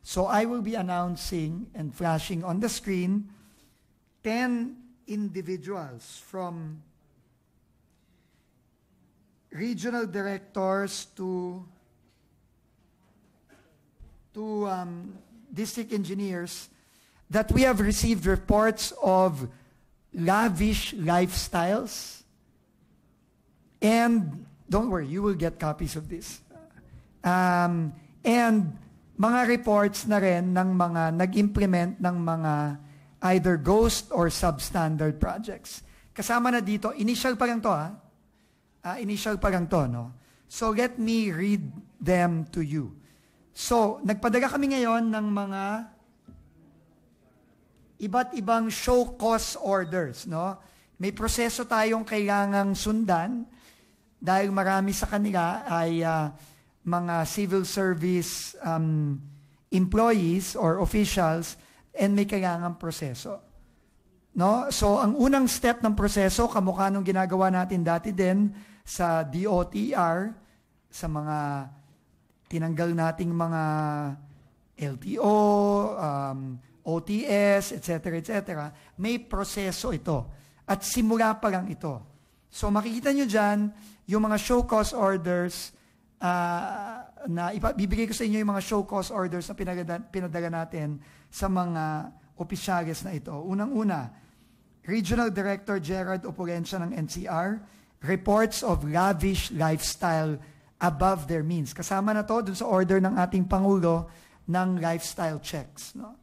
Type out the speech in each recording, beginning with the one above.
So I will be announcing and flashing on the screen 10 individuals from regional directors to district engineers that we have received reports of lavish lifestyles. And don't worry, you will get copies of this. And mga reports na rin ng mga nag-implement ng mga either ghost or substandard projects. Kasama na dito, initial pa lang to initial pa lang to, no? So let me read them to you. So, nagpadala kami ngayon ng mga iba't ibang show cause orders, no? May proseso tayong kailangang sundan dahil marami sa kanila ay mga civil service employees or officials and may kailangang proseso. No? So, ang unang step ng proseso, kamukha nung ginagawa natin dati din sa DOTR, sa mga tinanggal nating mga LTO, OTS, etc., may proseso ito. At simula pa lang ito. So makikita nyo dyan, yung mga show cause orders, bibigay ko sa inyo yung mga show cause orders na pinadala natin sa mga opisyales na ito. Unang-una, Regional Director Gerard Opulencia ng NCR, reports of lavish lifestyle above their means. Kasama na to dun sa order ng ating Pangulo ng lifestyle checks. No?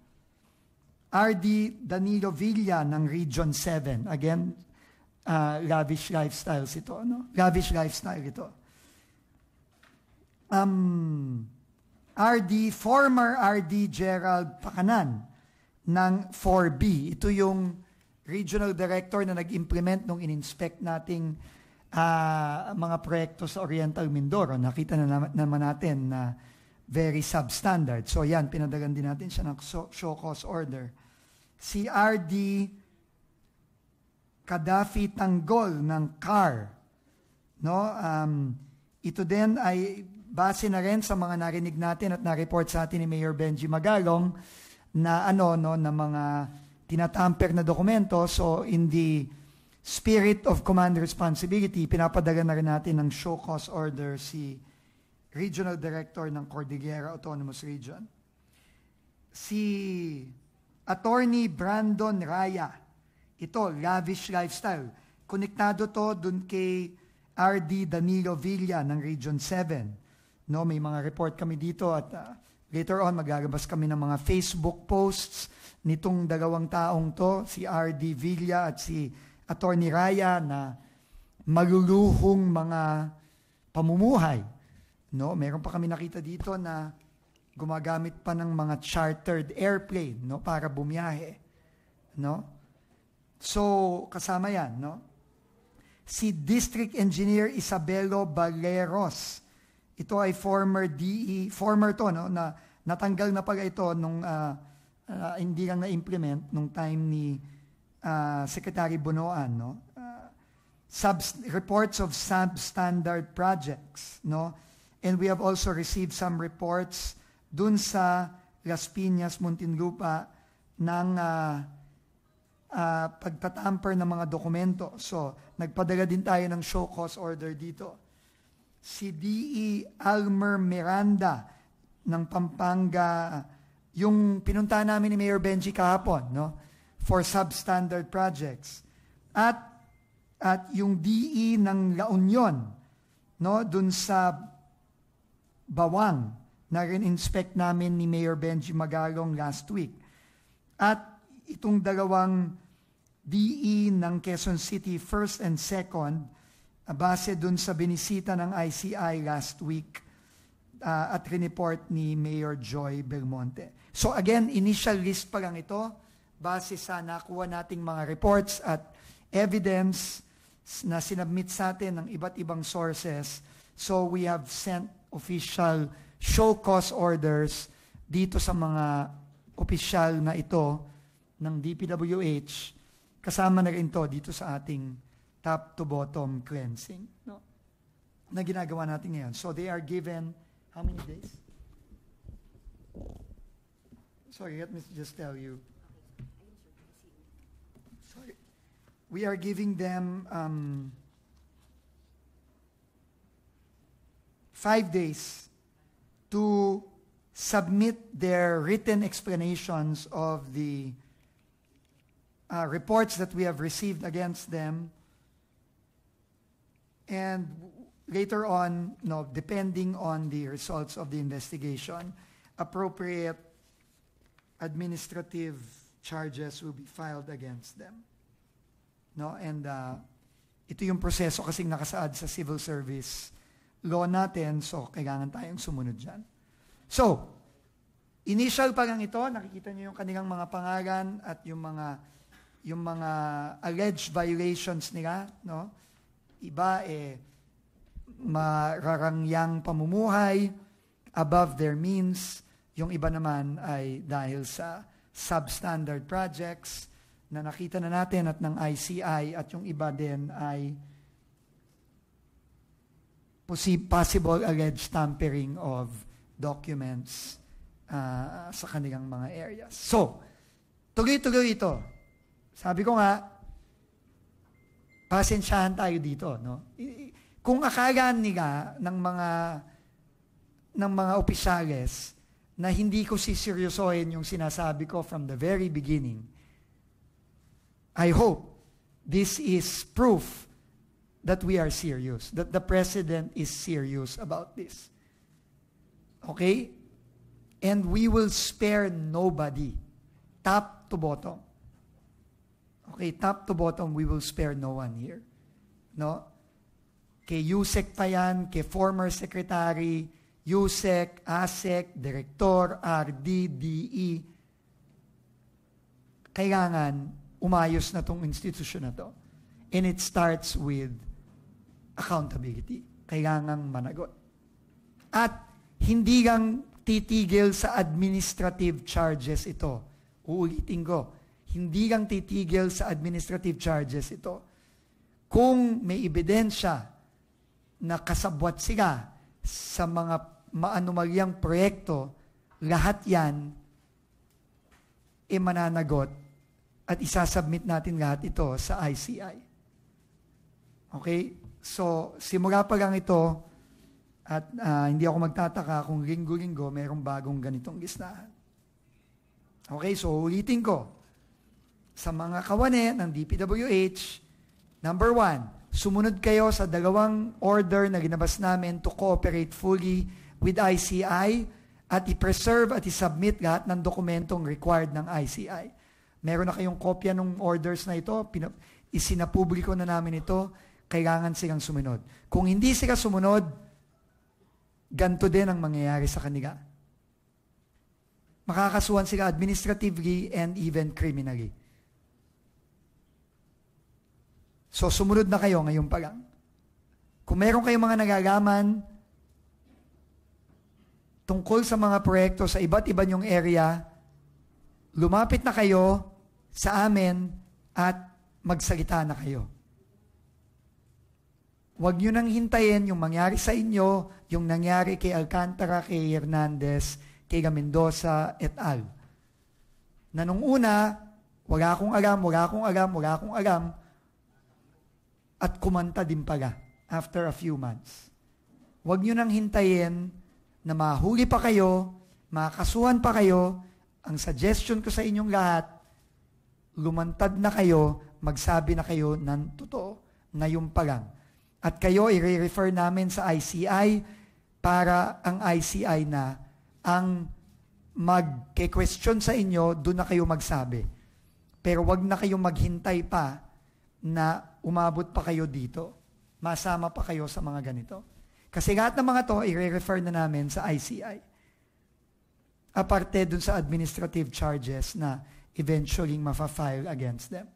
RD Danilo Villa ng Region 7. Again, lavish lifestyles ito. No? Lavish lifestyle ito. Former RD Gerald Pacanan ng 4B. Ito yung regional director na nag-implement nung in-inspect nating mga proyekto sa Oriental Mindoro. Nakita na naman natin na very substandard. So yan, pinadagan din natin siya ng show cause order. Si RD Kadafi Tanggol ng CAR. No? Ito din ay base na rin sa mga narinig natin at na-report sa atin ni Mayor Benji Magalong na na mga tinatamper na dokumento. So in the spirit of command responsibility, pinapadala na rin natin ng show cause order si Regional Director ng Cordillera Autonomous Region. Si Attorney Brandon Raya, ito, lavish lifestyle. Konektado to dun kay RD Danilo Villa ng Region 7. No, may mga report kami dito at later on maglalabas kami ng mga Facebook posts nitong dalawang taong to, si RD Villa at si Attorney Raya, na maluluhong mga pamumuhay. No, meron pa kami nakita dito na gumagamit pa ng mga chartered airplane, no, para bumiyahe. No? So, kasama yan, no? Si District Engineer Isabelo Baleros. Ito ay former to, no, na natanggal na pala ito nung hindi lang na-implement nung time ni Secretary Bonoan, no? Reports of substandard projects, no? And we have also received some reports dun sa Las Piñas, Muntinlupa ng pagtatamper ng mga dokumento. So, nagpadala din tayo ng show cause order dito. Si D.E. Almer Miranda ng Pampanga, yung pinunta namin ni Mayor Benji kahapon, no? For substandard projects. At yung DE ng La Union, no, dun sa Bawang, na rin-inspect namin ni Mayor Benji Magalong last week. At itong dalawang DE ng Quezon City, first and second, base dun sa binisita ng ICI last week at report ni Mayor Joy Belmonte. So again, initial list pa lang ito, base sa nakuha nating mga reports at evidence na sinabmit sa atin ng iba't ibang sources. So we have sent official show cause orders dito sa mga opisyal na ito ng DPWH. Kasama na rin ito dito sa ating top to bottom cleansing, no, na ginagawa natin ngayon. So they are given, how many days? Sorry, let me just tell you. Sorry. We are giving them 5 days to submit their written explanations of the reports that we have received against them. And later on, depending on the results of the investigation, appropriate administrative charges will be filed against them. And ito yung proseso kasing nakasaad sa civil service law natin, so kailangan tayong sumunod dyan. So, initial pa lang ito, nakikita niyo yung kanilang mga pangalan at yung mga alleged violations nila, no? Iba mararangyang pamumuhay, above their means. Yung iba naman ay dahil sa substandard projects na nakita na natin at ng ICI, at yung iba din ay possible alleged tampering of documents sa kanilang mga areas. So, tuloy-tuloy ito. Sabi ko nga, pasensyahan tayo dito, no? Kung akala nila ng mga opisyales na hindi ko siseryosohin yung sinasabi ko from the very beginning, I hope this is proof that we are serious, that the President is serious about this. Okay? And we will spare nobody, top to bottom. Okay, top to bottom, we will spare no one here. No? Kay Yusek pa yan, kay former secretary, Yusek, ASEC, Direktor, RD, DE, kailangan umayos na tong institusyon na to. And it starts with accountability. Kailangang managot. At hindi lang titigil sa administrative charges ito. Uulitin ko, hindi lang titigil sa administrative charges ito. Kung may ebidensya na kasabwat sila sa mga maanumalyang proyekto, lahat yan mananagot at isasubmit natin lahat ito sa ICI. Okay? So, simula pa lang ito at hindi ako magtataka kung linggo-linggo mayroong bagong ganitong listahan. Okay? So, ulitin ko. Sa mga kawane ng DPWH, number 1, sumunod kayo sa 2 order na ginabas namin to cooperate fully with ICI at i-preserve at i-submit lahat ng dokumentong required ng ICI. Meron na kayong kopya ng orders na ito, isinapubliko na namin ito, kailangan silang sumunod. Kung hindi sila sumunod, ganito din ang mangyayari sa kanila. Makakasuhan sila administratively and even criminally. So, sumunod na kayo ngayon pa lang. Kung meron kayong mga nagagaman tungkol sa mga proyekto sa iba't iba nyong area, lumapit na kayo sa amin at magsalita na kayo. Huwag nyo nang hintayin yung mangyari sa inyo, yung nangyari kay Alcantara, kay Hernandez, kay Mendoza, et al. Na nung una, wala akong alam, at kumanta din pala after a few months. Huwag nyo nang hintayin na mahuli pa kayo, makasuhan pa kayo. Ang suggestion ko sa inyong lahat, lumantad na kayo, magsabi na kayo ng totoo, ngayon pa lang. At kayo, i-refer namin sa ICI para ang ICI na ang mag-question sa inyo, doon na kayo magsabi. Pero wag na kayong maghintay pa na umabot pa kayo dito. Masama pa kayo sa mga ganito. Kasi lahat ng mga to, i-refer na namin sa ICI. Aparte dun sa administrative charges na eventually mafa-file against them.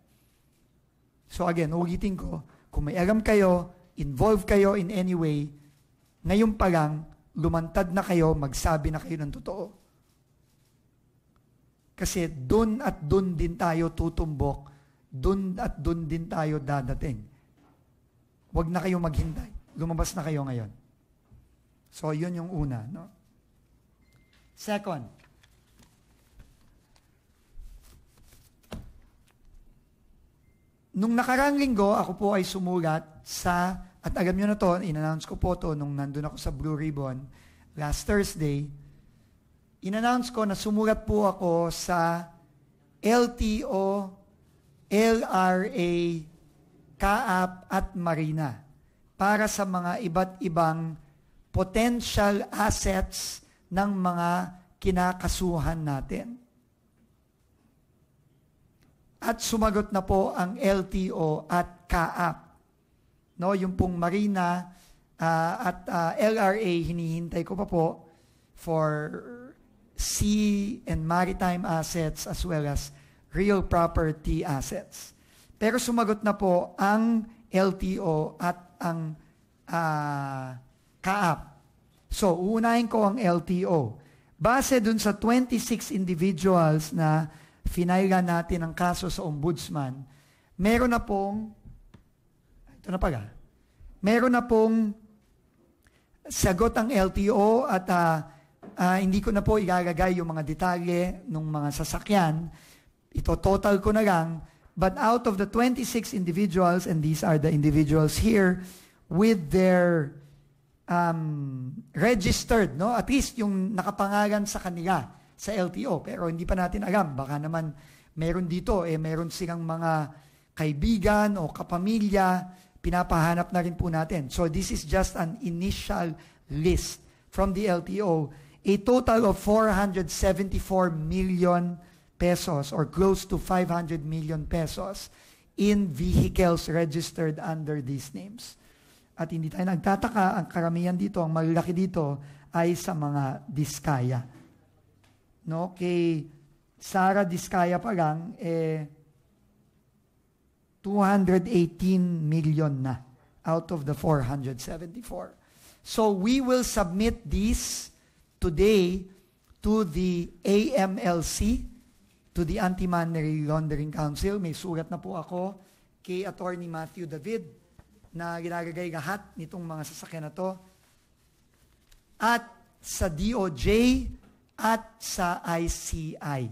So again, ulitin ko, kung may alam kayo, involve kayo in any way, ngayon pa lang, lumantad na kayo, magsabi na kayo ng totoo. Kasi dun at dun din tayo tutumbok, dun at dun din tayo dadating. Huwag na kayong maghintay. Lumabas na kayo ngayon. So, yun yung una. No? Second, Nung nakarang linggo, ako po ay sumulat at alam nyo na to, in-announce ko po to nung nandun ako sa Blue Ribbon last Thursday, in-announce ko na sumulat po ako sa LTO, LRA, CAAP at Marina para sa mga iba't ibang potential assets ng mga kinakasuhan natin. At sumagot na po ang LTO at CAAP. No, yung pong Marina at LRA, hinihintay ko pa po for sea and maritime assets as well as real property assets. Pero sumagot na po ang LTO at ang CAAP. So, uunahin ko ang LTO. Base dun sa 26 individuals na finailan natin ang kaso sa ombudsman, meron na pong sagot ang LTO at hindi ko na po ilalagay yung mga detalye ng mga sasakyan. Ito total ko na lang. But out of the 26 individuals, and these are the individuals here with their registered, no? At least yung nakapangalan sa kanila sa LTO, pero hindi pa natin alam. Baka naman meron dito, meron silang mga kaibigan o kapamilya, pinapahanap na rin po natin. So this is just an initial list from the LTO. A total of 474 million pesos or close to 500 million pesos in vehicles registered under these names. At hindi tayo nagtataka, ang karamihan dito, ang malaki dito ay sa mga diskaya. No, kay Sara Diskaya pa lang, 218 million na out of the 474. So we will submit these today to the AMLC, to the Anti-Money Laundering Council. May sulat na po ako kay Attorney Matthew David na ginagagay lahat nitong mga sasakyan na to. At sa DOJ, at sa ICI.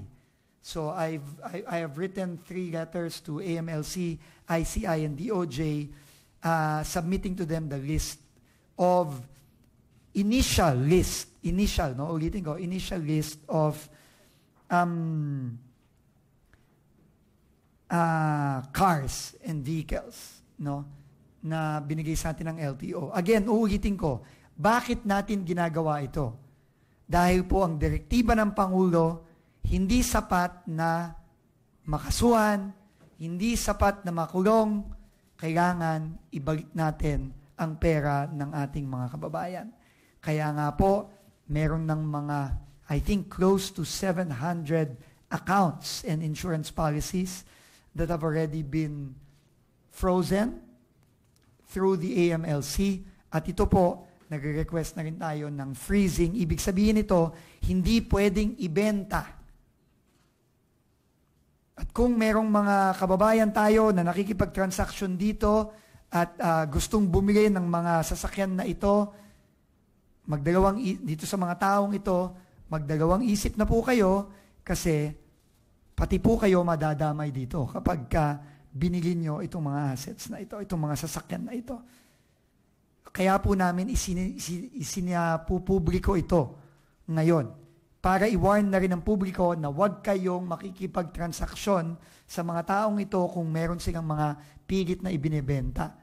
So I have written 3 letters to AMLC, ICI, and DOJ submitting to them the list of initial list of cars and vehicles, no, na binigay sa atin ng LTO. Again, uulitin ko, bakit natin ginagawa ito? Dahil po ang direktiba ng Pangulo, hindi sapat na makasuhan, hindi sapat na makulong, kailangan ibalik natin ang pera ng ating mga kababayan. Kaya nga po, meron ng mga, I think, close to 700 accounts and insurance policies that have already been frozen through the AMLC. At ito po, nagre-request na rin tayo ng freezing. Ibig sabihin nito, hindi pwedeng ibenta. At kung merong mga kababayan tayo na nakikipag-transaction dito at gustong bumili ng mga sasakyan na ito, dito sa mga taong ito, magdalawang isip na po kayo kasi pati po kayo madadamay dito kapag binili nyo itong mga assets na ito, itong mga sasakyan na ito. Kaya po namin isinapupubliko ito ngayon para i-warn na rin ng publiko na huwag kayong makikipagtransaksyon sa mga taong ito kung meron silang mga pilit na ibinebenta.